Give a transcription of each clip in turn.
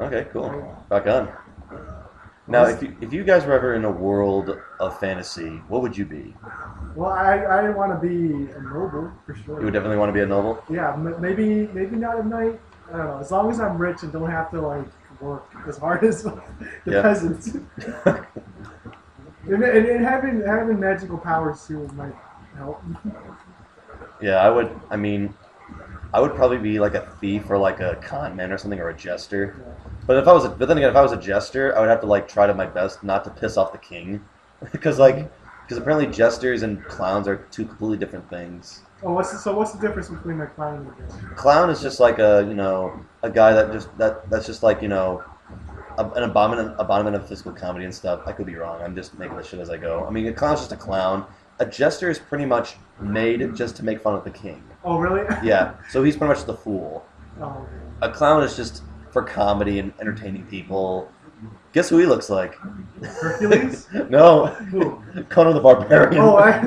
Okay, cool. Rock on. Now, if you guys were ever in a world of fantasy, what would you be? Well, I want to be a noble for You would sure. definitely want to be a noble. Yeah, maybe not at night. I don't know. As long as I'm rich and don't have to like work as hard as the Yeah. peasants, and having magical powers too might help. Yeah, I would. I mean, I would probably be like a thief or like a con man or something or a jester. Yeah. But then again, if I was a jester, I would have to like try to my best not to piss off the king, because apparently jesters and clowns are two completely different things. Oh, what's the difference between a clown and a jester? Clown is just like a guy that's just like an abomination of physical comedy and stuff. I could be wrong. I'm just making this shit as I go. I mean, a clown's just a clown. A jester is pretty much made just to make fun of the king. Oh, really? Yeah, so he's pretty much the fool. Oh, okay. A clown is just for comedy and entertaining people. Guess who he looks like? Hercules? No, Who? Conan the Barbarian. Oh, why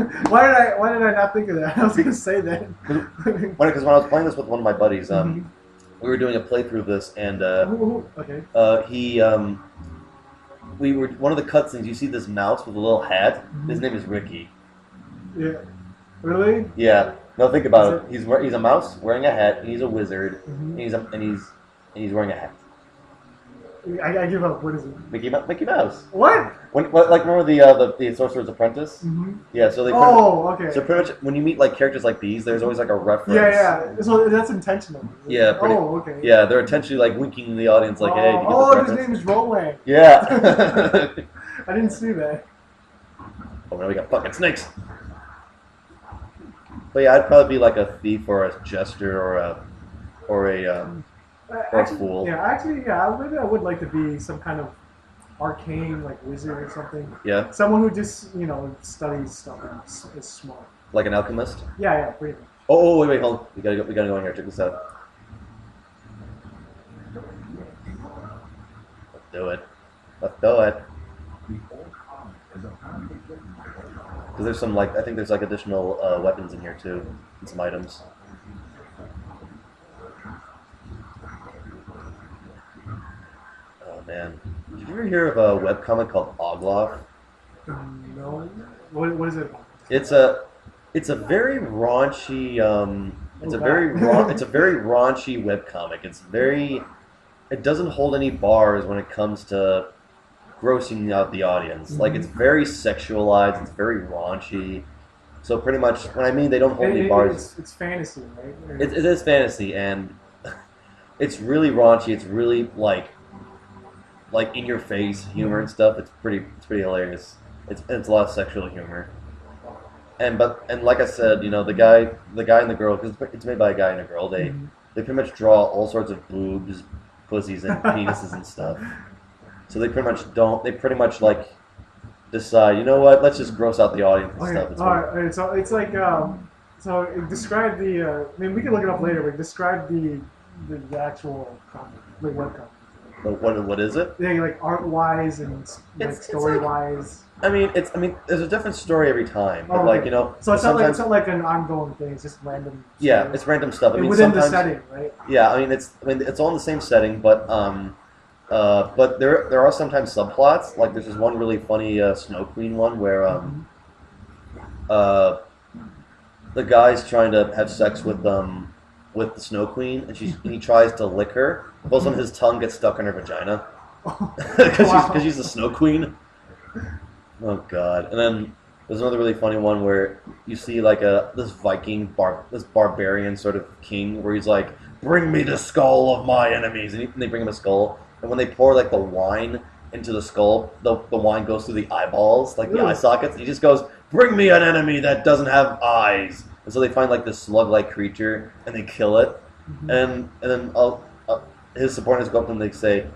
did I not think of that? I was gonna say that. Because when I was playing this with one of my buddies, Mhm. we were doing a playthrough of this, and Okay. we were one of the cutscenes. You see this mouse with a little hat. His Mhm. name is Ricky. Yeah. Really? Yeah. No, think about Is it. He's a mouse wearing a hat, and he's a wizard, Mhm. and he's wearing a hat. I give up. What is it? Mickey Mouse. What? Like remember the Sorcerer's Apprentice? Mm-hmm. Yeah. So they. Oh, okay. So pretty much when you meet like characters like these, there's always like a reference. Yeah. So that's intentional. Yeah. Oh, okay. Yeah, they're intentionally like winking in the audience, like, "Hey, did you get this his reference?" name is Roland. Yeah. I didn't see that. Oh, now we got fucking snakes. But yeah, I'd probably be like a thief or a jester or a or a fool. Maybe I would like to be some kind of arcane, like wizard or something. Yeah, Someone who just, studies stuff and is smart. like an alchemist. Yeah, pretty much. Wait, hold on. We gotta go in here. Check this out. Let's do it. Let's do it. Because there's some I think there's like additional weapons in here too, and some items. Oh man, did you ever hear of a webcomic called Ogloff? No. What is it? It's a very raunchy Oh, God. it's a very raunchy webcomic. It doesn't hold any bars when it comes to grossing out the audience. Like it's very sexualized, it's very raunchy. So pretty much when I mean they don't hold any bars, It's fantasy, right? it is fantasy and it's really raunchy. It's really like in your face humor and stuff. It's pretty hilarious. It's a lot of sexual humor. And like I said, the guy and the girl, because it's made by a guy and a girl. They pretty much draw all sorts of boobs, pussies, and penises and stuff. So they pretty much like decide, you know what? Let's just gross out the audience and stuff. It's all right. So it's like describe the. I mean, we can look it up later. But describe the actual comic, the webcomic. What is it? Yeah, like art wise and It's story like- wise. I mean, there's a different story every time. But Okay. So it's sometimes not like an ongoing thing. It's just random. yeah, story. it's random stuff. I mean, within the sometimes setting, right? yeah, it's all in the same setting, but there are sometimes subplots. Like there's this one really funny Snow Queen one where uh, the guy's trying to have sex with the Snow Queen, and he tries to lick her. All of a sudden, his tongue gets stuck in her vagina because she's the Snow Queen. Oh God! And then there's another really funny one where you see like this this barbarian sort of king, where he's like, "Bring me the skull of my enemies," and they bring him a skull. And when they pour like the wine into the skull, the wine goes through the eyeballs, like the eye sockets. He just goes, "Bring me an enemy that doesn't have eyes." And so they find like this slug-like creature and they kill it. And then his supporters go up to him and they say,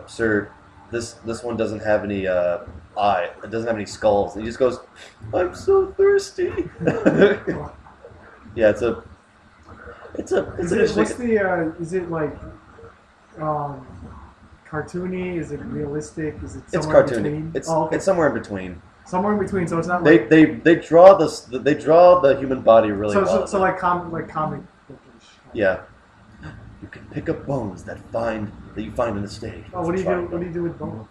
"Sir, this one doesn't have any eye. It doesn't have any skulls." And he just goes, "I'm so thirsty." Yeah, it's an interesting. Is it like cartoony? Is it realistic? Is it It's somewhere in cartoony. between? It's somewhere in between. Somewhere in between. So it's not like They draw the human body really well. so like comic bookish. Yeah. You can pick up bones that find that you find in the stage. Oh, what do you do? What do you do with bones?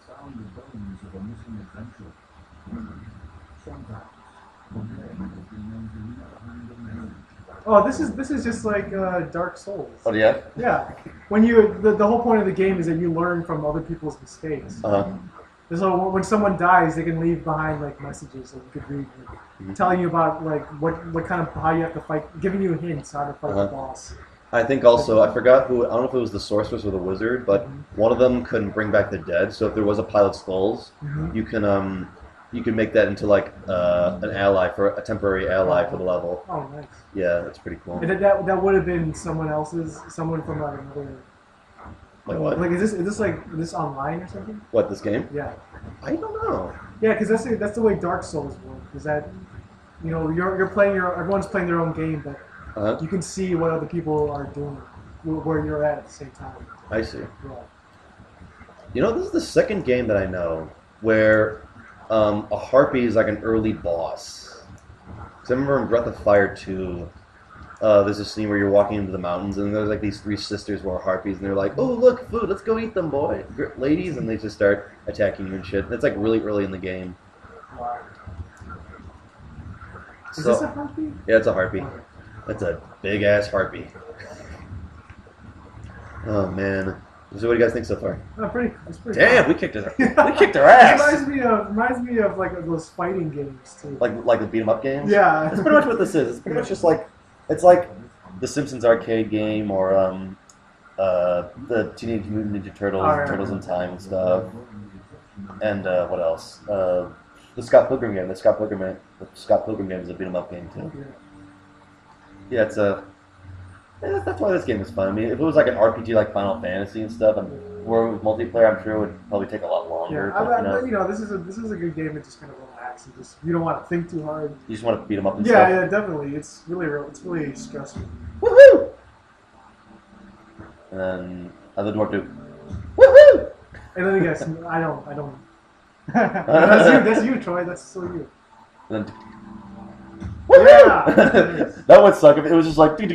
Oh, this is just like Dark Souls. Oh yeah. Yeah, when you the whole point of the game is that you learn from other people's mistakes. So when someone dies, they can leave behind like messages that you could read, telling you about like what kind of how you have to fight, giving you hints how to fight the boss. I think also, I forgot who, I don't know if it was the sorceress or the wizard, but one of them couldn't bring back the dead, so if there was a pile of skulls, you can make that into like an ally, for a temporary ally for the level. Oh, nice. Yeah, that's pretty cool. And that would have been someone from like another... Like what? Like is this online or something? What, this game? Yeah. I don't know. Yeah, because that's the way Dark Souls work, is that, you know, everyone's playing their own game, but you can see what other people are doing, where you're at the same time. I see. Yeah. You know, this is the second game that I know where a harpy is like an early boss. Because I remember in Breath of Fire 2, there's a scene where you're walking into the mountains and there's like these three sisters who are harpies and they're like, oh look, food, let's go eat them, boy, ladies, and they just start attacking you and shit. And it's like really early in the game. Wow. Is this a harpy? Yeah, it's a harpy. That's a big ass harpy. Oh man. So what do you guys think so far? It's pretty Damn, cool. we kicked her ass. It reminds me of like those fighting games too. Like the beat 'em up games? Yeah. That's pretty much what this is. It's pretty much just like, it's like the Simpsons arcade game or the Teenage Mutant Ninja Turtles, Turtles in Time and stuff. And what else? The Scott Pilgrim game. The Scott Pilgrim game is a beat 'em up game too. Yeah, it's that's why this game is fun. I mean, if it was like an RPG like Final Fantasy and stuff, and where it was multiplayer, I'm sure it would probably take a lot longer. Yeah, but, you know, this is a good game to just kind of relax and just you don't want to think too hard. You just want to beat them up and stuff. Yeah, definitely. It's really stressful. Woohoo! And then other dwarf do woohoo! And then I guess I don't. That's you, Troy. That's so you. And then, woohoo! Yeah. That would suck if it was just like, you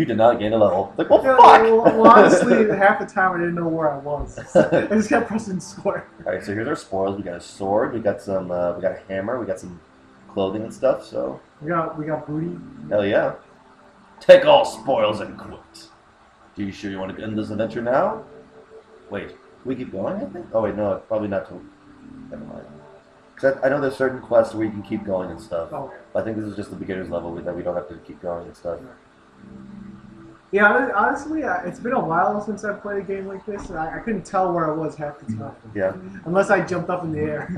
did not gain a level. Like, well, fuck! Well, honestly, half the time I didn't know where I was. I just kept pressing square. Alright, so here's our spoils. We got a sword, we got some, we got a hammer, we got some clothing and stuff, so... We got booty. Hell yeah. Take all spoils and quit. Are you sure you want to end this adventure now? Wait, we keep going, I think? Oh wait, no, probably not till... Never mind. Because I know there's certain quests where you can keep going and stuff. Oh. I think this is just the beginner's level that we don't have to keep going and stuff. Yeah, honestly, it's been a while since I played a game like this, and I couldn't tell where I was half the time. Yeah. Unless I jumped up in the air.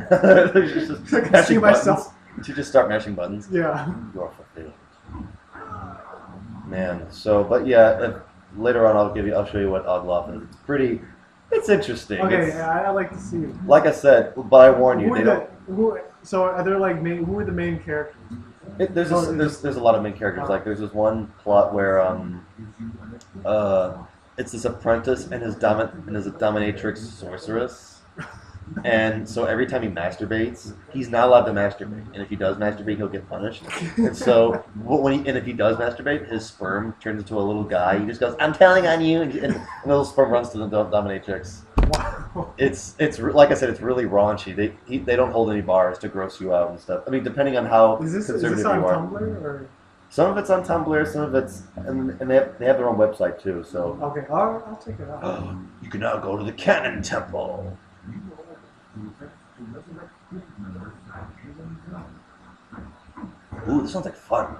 Just I can see myself. Did you just start mashing buttons? Yeah. You are fulfilled. Man, so, but yeah, later on I'll show you what Oddloff is. It's interesting. Okay, I like to see it. Like I said, but I warn you, so are there like who are the main characters? There's a lot of main characters. Like there's this one plot where it's this apprentice and his dominatrix sorceress, and so every time he masturbates, he's not allowed to masturbate, and if he does masturbate, he'll get punished. And so if he does masturbate, his sperm turns into a little guy. He just goes, "I'm telling on you," and the little sperm runs to the dominatrix. Wow. It's like I said, it's really raunchy. They don't hold any bars to gross you out and stuff. I mean, depending on how conservative you are. Is this on Tumblr or? Some of it's on Tumblr, some of it's and they have their own website too. So okay, I'll check it out. You can now go to the Cannon Temple. Ooh, this sounds like fun.